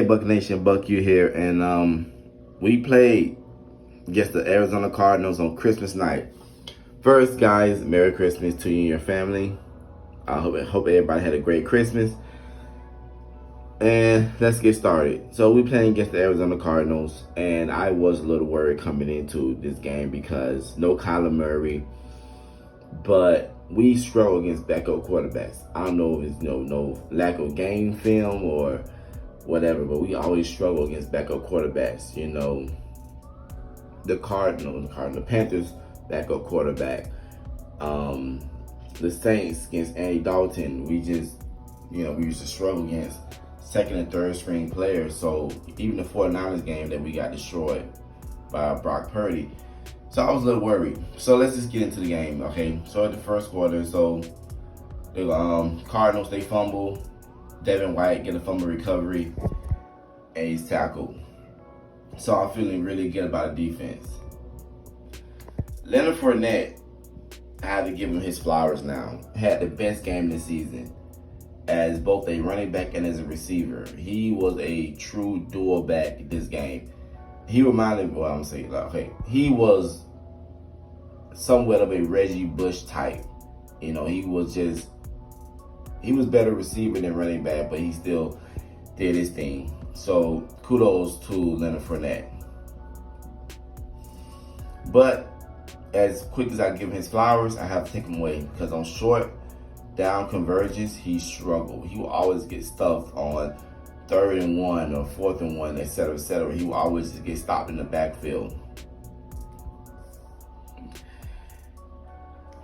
Buck Nation, Buck you here, and we played against the Arizona Cardinals on Christmas night. First, guys, Merry Christmas to you and your family. I hope everybody had a great Christmas. And let's get started. So we playing against the Arizona Cardinals, and I was a little worried coming into this game because no Kyler Murray, but we struggle against backup quarterbacks. I don't know if it's no lack of game film or whatever, but we always struggle against backup quarterbacks. The Panthers backup quarterback. The Saints against Andy Dalton, we used to struggle against second and third string players. So even the 49ers game that we got destroyed by Brock Purdy. So I was a little worried. So let's just get into the game, okay? So at the first quarter, so the Cardinals, they fumble. Devin White get a fumble recovery, and he's tackled. So I'm feeling really good about the defense. Leonard Fournette, I had to give him his flowers now. Had the best game this season as both a running back and as a receiver. He was a true dual back this game. He reminded me, he was somewhat of a Reggie Bush type. He was better receiver than running back, but he still did his thing. So kudos to Leonard Fournette. But as quick as I give him his flowers, I have to take him away because on short down convergence, he struggled. He will always get stuffed on 3rd and 1 or 4th and 1, etc., etc. He will always just get stopped in the backfield.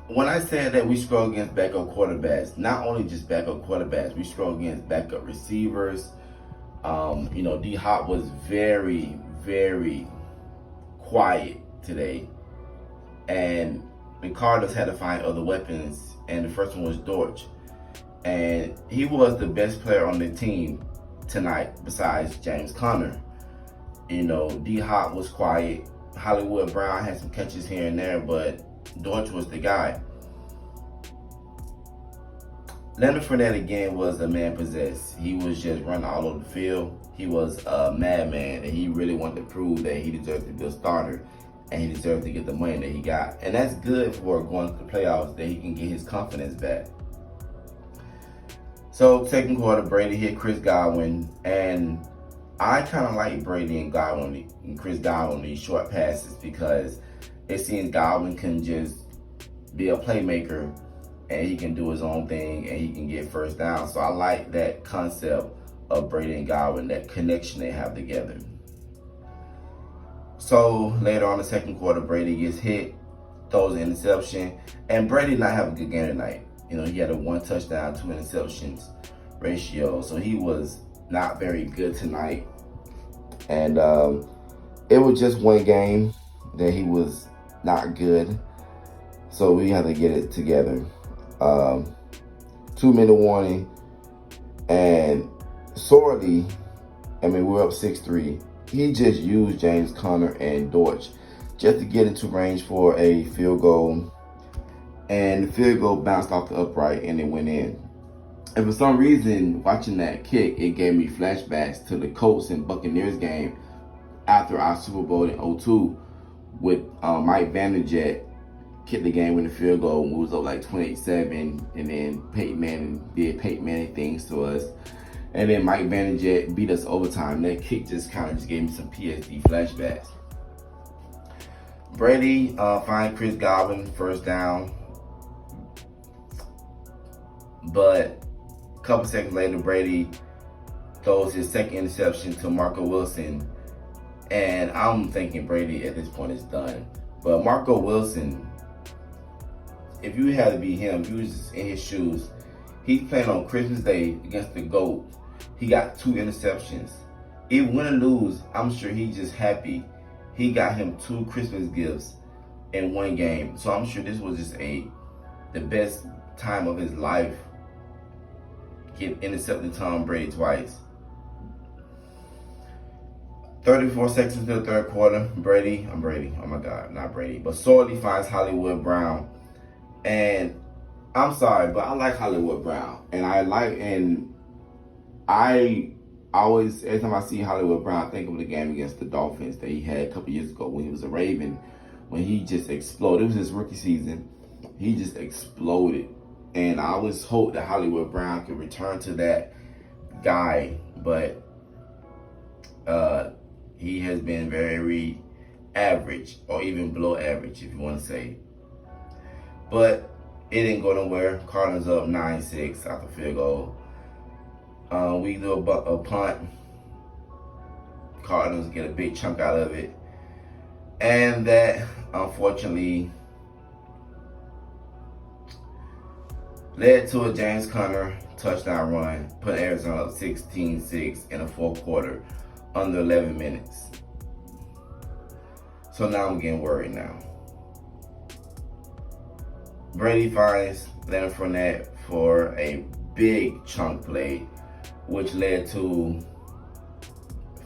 When I said that we struggle against backup quarterbacks, not only just backup quarterbacks, we struggle against backup receivers. D-Hop was very, very quiet today. And the Cardinals had to find other weapons, and the first one was Dortch. And he was the best player on the team tonight besides James Conner. D-Hop was quiet. Hollywood Brown had some catches here and there, but Dortch was the guy. Leonard Fournette again was a man possessed. He was just running all over the field. He was a madman, and he really wanted to prove that he deserved to be a starter, and he deserved to get the money that he got. And that's good for going to the playoffs, that he can get his confidence back. So second quarter, Brady hit Chris Godwin, and I kind of like Brady and Chris Godwin these short passes because it seems Godwin can just be a playmaker and he can do his own thing and he can get first down. So I like that concept of Brady and Godwin, that connection they have together. So later on in the second quarter, Brady gets hit, throws an interception, and Brady did not have a good game tonight. He had a 1 touchdown, 2 interceptions ratio, so he was not very good tonight. And it was just one game that he was not good, so we had to get it together. 2-minute warning, and Sorley, we're up 6-3. He just used James Conner and Dortch just to get into range for a field goal, and the field goal bounced off the upright and it went in. And for some reason, watching that kick, it gave me flashbacks to the Colts and Buccaneers game after our Super Bowl in 2002 with Mike Vanderjagt kicked the game with the field goal when we was up like 28-7, and then Peyton Manning did Peyton Manning things to us. And then Mike Vanderjagt beat us overtime. That kick just gave me some PSD flashbacks. Brady finds Chris Godwin first down. But a couple seconds later, Brady throws his second interception to Marco Wilson. And I'm thinking Brady at this point is done. But Marco Wilson, if you had to be him, if you was just in his shoes, he's playing on Christmas Day against the GOAT. He got 2 interceptions. Even win or lose, I'm sure he's just happy. He got him 2 Christmas gifts in one game. So I'm sure this was just the best time of his life, intercepting Tom Brady twice. 34 seconds into the third quarter, but Sorley finds Hollywood Brown. And I'm sorry, but I like Hollywood Brown. And I every time I see Hollywood Brown, I think of the game against the Dolphins that he had a couple years ago when he was a Raven, when he just exploded. It was his rookie season. He just exploded. And I always hope that Hollywood Brown could return to that guy, but he has been very average, or even below average, if you want to say. But it didn't go nowhere. Cardinals up 9-6 after field goal. We do a punt. Cardinals get a big chunk out of it. And that, unfortunately, led to a James Conner touchdown run, put Arizona up 16-6 in the fourth quarter, under 11 minutes. So now I'm getting worried now. Brady finds Leonard Fournette for a big chunk play, which led to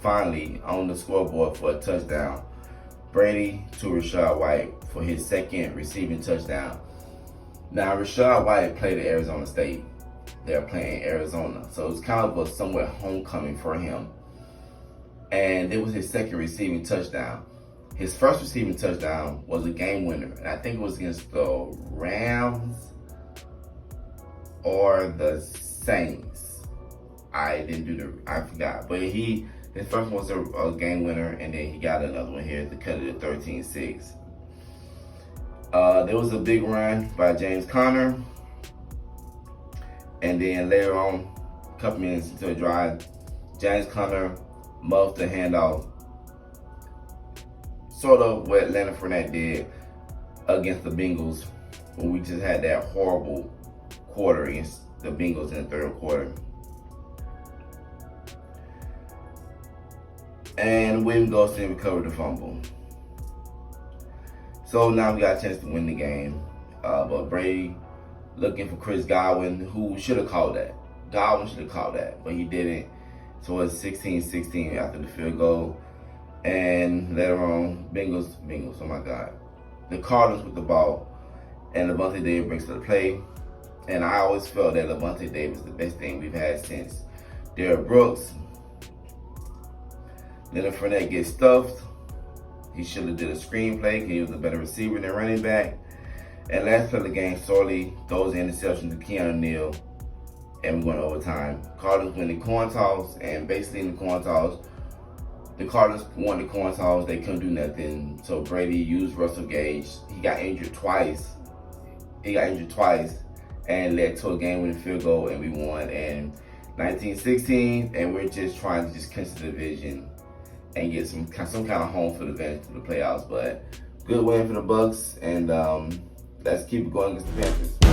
finally on the scoreboard for a touchdown. Brady to Rachaad White for his second receiving touchdown. Now, Rachaad White played at Arizona State. They're playing Arizona. So it's kind of a somewhat homecoming for him. And it was his second receiving touchdown. His first receiving touchdown was a game winner. And I think it was against the Rams or the Saints. I forgot. But his first one was a game winner, and then he got another one here to cut it at 13-6. There was a big run by James Conner. And then later on, a couple minutes into the drive, James Conner muffed the handoff. Sort of what Leonard Fournette did against the Bengals when we just had that horrible quarter against the Bengals in the third quarter. And William Golston recovered the fumble. So now we got a chance to win the game. But Brady looking for Chris Godwin, who should have called that. Godwin should have called that, but he didn't. So it's 16-16 after the field goal. And later on, Bengals, oh my God. The Cardinals with the ball. And Levante David breaks to the play. And I always felt that Levante David is the best thing we've had since Derrick Brooks. Leonard Fournette gets stuffed. He should have did a screenplay because he was a better receiver than running back. And last play of the game, Sorley throws the interception to Keanu Neal. And we're going to overtime. Cardinals win the coin toss. And basically in the coin toss, the Cardinals won the coin toss. They couldn't do nothing. So Brady used Russell Gage. He got injured twice. And led to a game-winning field goal. And we won in 19-16. And we're just trying to just clinch the division and get some kind of home field advantage to the playoffs. But good win for the Bucs, and let's keep it going against the Panthers.